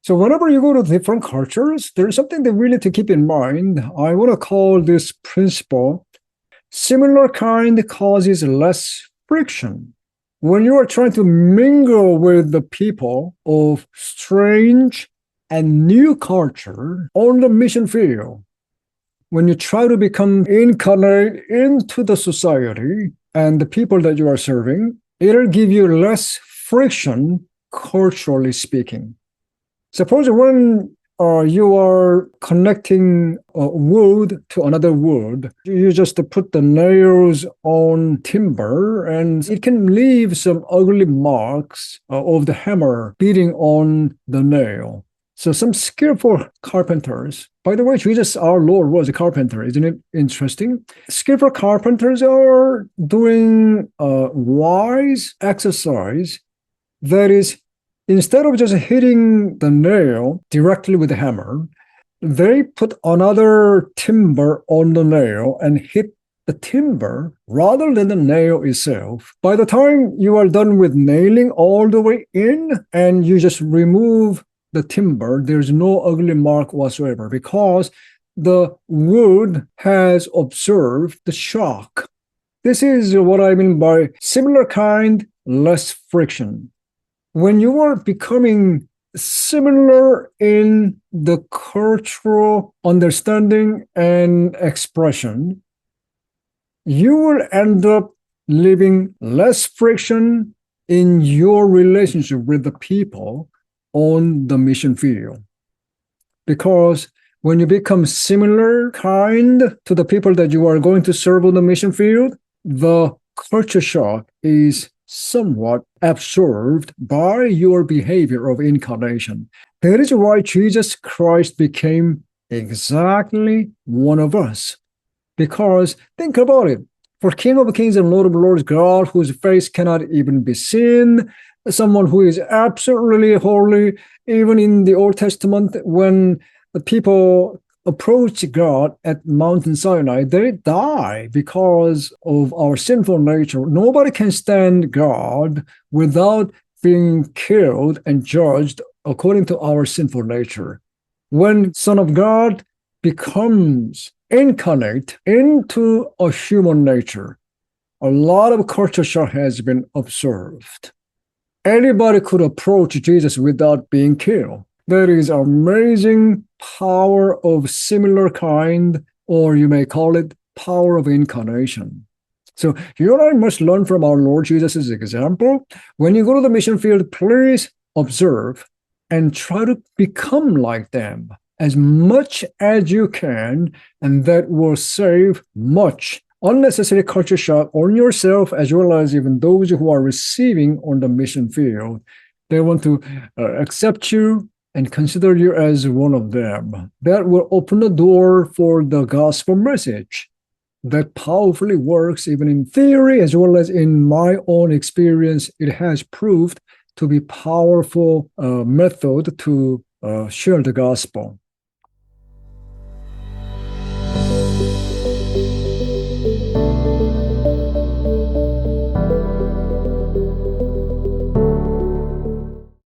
So whenever you go to different cultures, there's something that we need to keep in mind. I want to call this principle, similar kind causes less friction. When you are trying to mingle with the people of strange and new culture on the mission field, when you try to become incarnate into the society and the people that you are serving, it'll give you less friction, culturally speaking. Suppose when you are connecting wood to another wood, you just put the nails on timber, and it can leave some ugly marks of the hammer beating on the nail. So some skillful carpenters, by the way, Jesus, our Lord, was a carpenter. Isn't it interesting? Skillful carpenters are doing a wise exercise that is, instead of just hitting the nail directly with the hammer, they put another timber on the nail and hit the timber rather than the nail itself. By the time you are done with nailing all the way in and you just remove the timber, there's no ugly mark whatsoever because the wood has observed the shock. This is what I mean by similar kind, less friction. When you are becoming similar in the cultural understanding and expression, you will end up leaving less friction in your relationship with the people on the mission field. Because when you become similar kind to the people that you are going to serve on the mission field, the culture shock is somewhat absorbed by your behavior of incarnation. That is why Jesus Christ became exactly one of us. Because think about it. For King of Kings and Lord of Lords, God, whose face cannot even be seen, someone who is absolutely holy, even in the Old Testament, when the people approach God at Mount Sinai, they die because of our sinful nature. Nobody can stand God without being killed and judged according to our sinful nature. When Son of God becomes incarnate into a human nature, a lot of culture shock has been observed. Anybody could approach Jesus without being killed. There is amazing power of similar kind, or you may call it power of incarnation. So you and I must learn from our Lord Jesus' example. When you go to the mission field, please observe and try to become like them as much as you can, and that will save much unnecessary culture shock on yourself as well as even those who are receiving on the mission field. They want to accept you and consider you as one of them. That will open the door for the gospel message that powerfully works even in theory as well as in my own experience. It has proved to be powerful method to share the gospel.